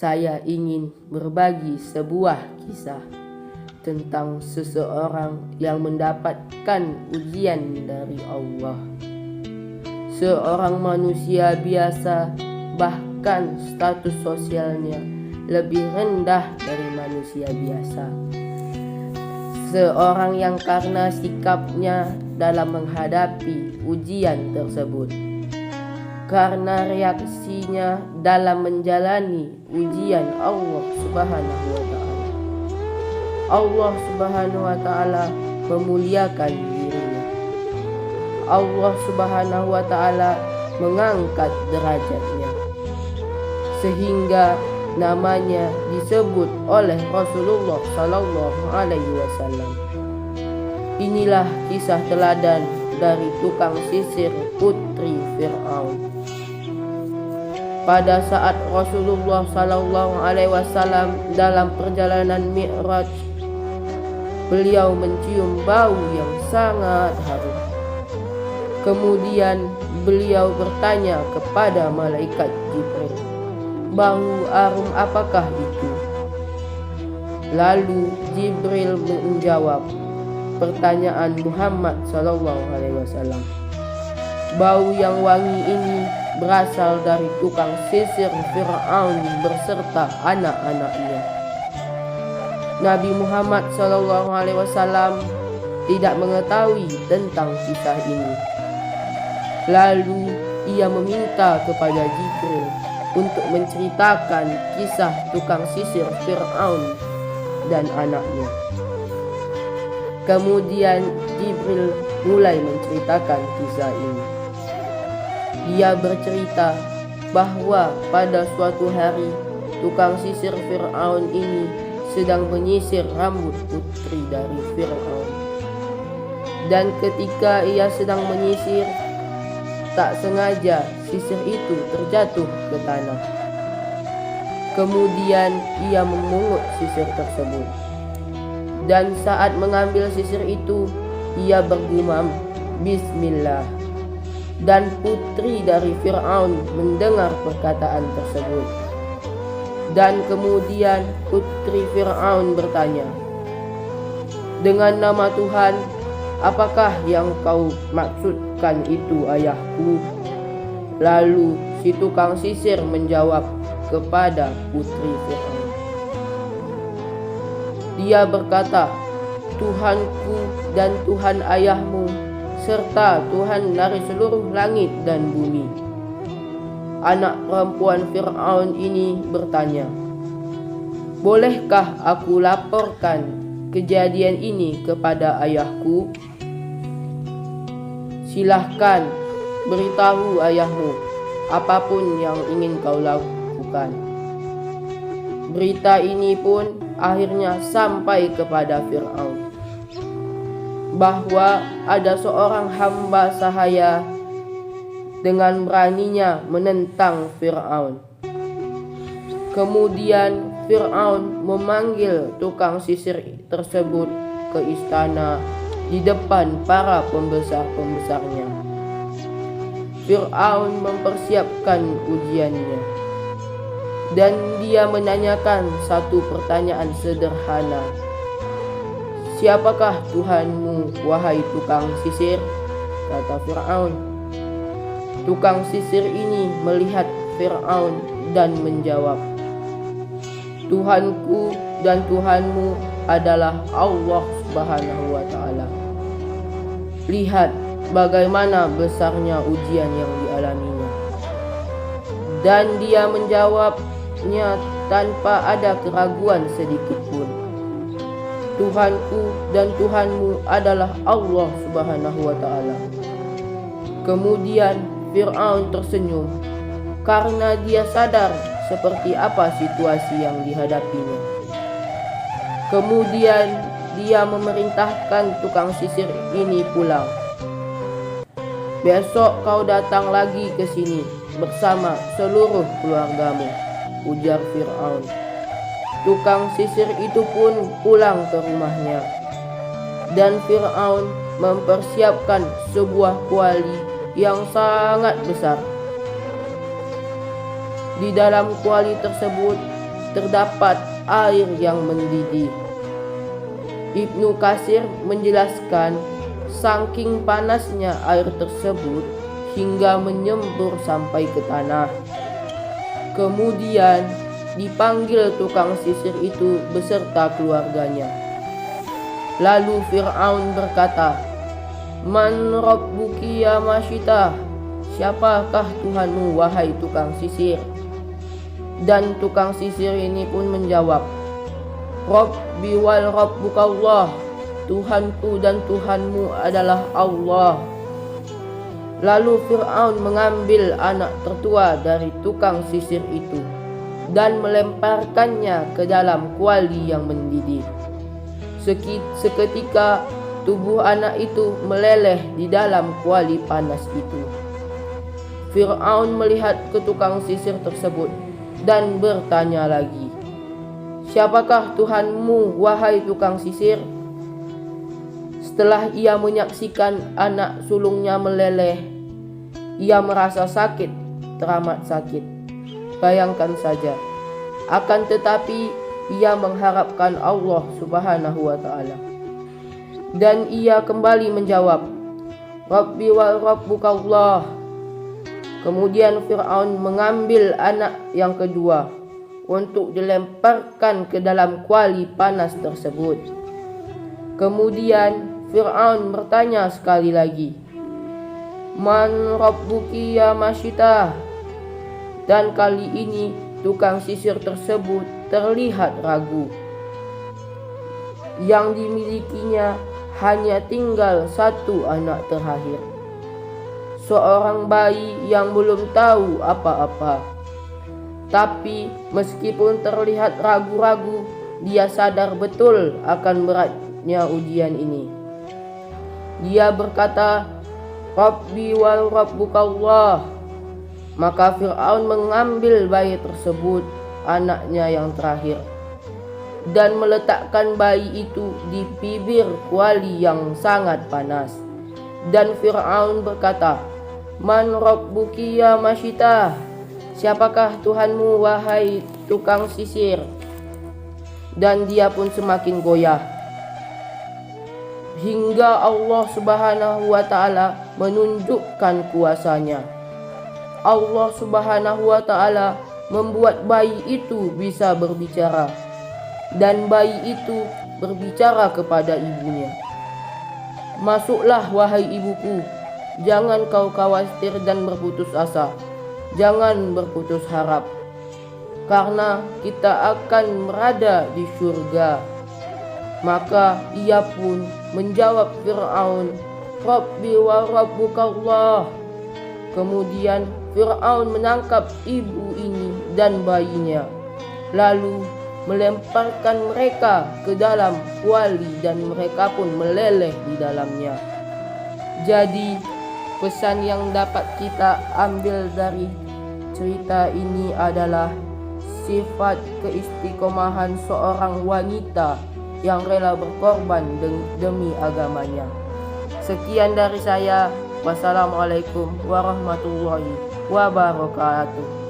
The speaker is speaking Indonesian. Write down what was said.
saya ingin berbagi sebuah kisah tentang seseorang yang mendapatkan ujian dari Allah. Seorang manusia biasa, bahkan status sosialnya lebih rendah dari manusia biasa. Seorang yang karena sikapnya dalam menghadapi ujian tersebut, karena reaksinya dalam menjalani ujian Allah Subhanahu wa Ta'ala, Allah Subhanahu wa Ta'ala memuliakan dirinya. Allah Subhanahu wa Ta'ala mengangkat derajatnya sehingga namanya disebut oleh Rasulullah Sallallahu Alaihi Wasallam. Inilah kisah teladan dari tukang sisir putri Fir'aun. Pada saat Rasulullah Sallallahu Alaihi Wasallam dalam perjalanan Mi'raj, beliau mencium bau yang sangat harum. Kemudian beliau bertanya kepada malaikat Jibril, "Bau harum apakah itu?" Lalu Jibril menjawab pertanyaan Muhammad SAW. "Bau yang wangi ini berasal dari tukang sisir Fir'aun beserta anak-anaknya." Nabi Muhammad SAW tidak mengetahui tentang kisah ini. Lalu ia meminta kepada Jibril untuk menceritakan kisah tukang sisir Fir'aun dan anaknya. Kemudian Jibril mulai menceritakan kisah ini. Dia bercerita bahwa pada suatu hari tukang sisir Fir'aun ini sedang menyisir rambut putri dari Fir'aun. Dan ketika ia sedang menyisir, tak sengaja sisir itu terjatuh ke tanah. Kemudian ia memungut sisir tersebut. Dan saat mengambil sisir itu, ia bergumam, "Bismillah." Dan putri dari Fir'aun mendengar perkataan tersebut. Dan kemudian putri Fir'aun bertanya, "Dengan nama Tuhan, apakah yang kau maksudkan itu, ayahku?" Lalu si tukang sisir menjawab kepada putri Fir'aun. Dia berkata, "Tuhanku dan Tuhan ayahmu, serta Tuhan dari seluruh langit dan bumi." Anak perempuan Fir'aun ini bertanya, "Bolehkah aku laporkan kejadian ini kepada ayahku?" "Silahkan, beritahu ayahmu apapun yang ingin kau lakukan." Berita ini pun akhirnya sampai kepada Fir'aun bahwa ada seorang hamba sahaya dengan beraninya menentang Fir'aun. Kemudian Fir'aun memanggil tukang sisir tersebut ke istana di depan para pembesar-pembesarnya. Fir'aun mempersiapkan ujiannya, dan dia menanyakan satu pertanyaan sederhana. "Siapakah Tuhanmu, wahai tukang sisir?" kata Fir'aun. Tukang sisir ini melihat Fir'aun dan menjawab, "Tuhanku dan Tuhanmu adalah Allah Subhanahu wa Ta'ala. Lihat bagaimana besarnya ujian yang dialaminya." Dan dia menjawabnya tanpa ada keraguan sedikit pun, "Tuhanku dan Tuhanmu adalah Allah Subhanahu wa Ta'ala." Kemudian Fir'aun tersenyum karena dia sadar seperti apa situasi yang dihadapinya. Kemudian dia memerintahkan tukang sisir ini pulang. "Besok kau datang lagi ke sini bersama seluruh keluargamu," ujar Fir'aun. Tukang sisir itu pun pulang ke rumahnya, dan Fir'aun mempersiapkan sebuah kuali yang sangat besar. Di dalam kuali tersebut terdapat air yang mendidih. Ibnu Katsir menjelaskan, saking panasnya air tersebut hingga menyembur sampai ke tanah. Kemudian dipanggil tukang sisir itu beserta keluarganya. Lalu Fir'aun berkata, "Man rabbuki ya Masyitah? Siapakah Tuhanmu wahai tukang sisir?" Dan tukang sisir ini pun menjawab, "Rabbi wal rabbukallah, Tuhanku dan Tuhanmu adalah Allah." Lalu Fir'aun mengambil anak tertua dari tukang sisir itu dan melemparkannya ke dalam kuali yang mendidih. Seketika tubuh anak itu meleleh di dalam kuali panas itu. Fir'aun melihat ke tukang sisir tersebut dan bertanya lagi, "Siapakah Tuhanmu wahai tukang sisir?" Setelah ia menyaksikan anak sulungnya meleleh, ia merasa sakit, teramat sakit. Bayangkan saja. Akan tetapi ia mengharapkan Allah Subhanahu wa ta'ala. Dan ia kembali menjawab, "Rabbi wa rabbukallah." Kemudian Fir'aun mengambil anak yang kedua untuk dilemparkan ke dalam kuali panas tersebut. Kemudian Fir'aun bertanya sekali lagi, "Man rabbuki ya Masyitah?" Dan kali ini tukang sisir tersebut terlihat ragu. Yang dimilikinya hanya tinggal satu anak terakhir, seorang bayi yang belum tahu apa-apa. Tapi meskipun terlihat ragu-ragu, dia sadar betul akan beratnya ujian ini. Dia berkata, "Rabbi wal rabbukallah." Maka Fir'aun mengambil bayi tersebut, anaknya yang terakhir, dan meletakkan bayi itu di bibir kuali yang sangat panas. Dan Fir'aun berkata, "Man rabbuki ya Masyitah? Siapakah Tuhanmu wahai tukang sisir?" Dan dia pun semakin goyah, hingga Allah Subhanahu wa ta'ala menunjukkan kuasanya. Allah Subhanahu wa ta'ala membuat bayi itu bisa berbicara, dan bayi itu berbicara kepada ibunya, "Masuklah wahai ibuku, jangan kau khawatir dan berputus asa, jangan berputus harap, karena kita akan berada di surga." Maka ia pun menjawab Fir'aun, "Rabbi wa rabbukallah." Kemudian Fir'aun menangkap ibu ini dan bayinya, lalu melemparkan mereka ke dalam kuali dan mereka pun meleleh di dalamnya. Jadi pesan yang dapat kita ambil dari cerita ini adalah sifat keistiqomahan seorang wanita yang rela berkorban demi agamanya. Sekian dari saya. Wassalamualaikum warahmatullahi wabarakatuh.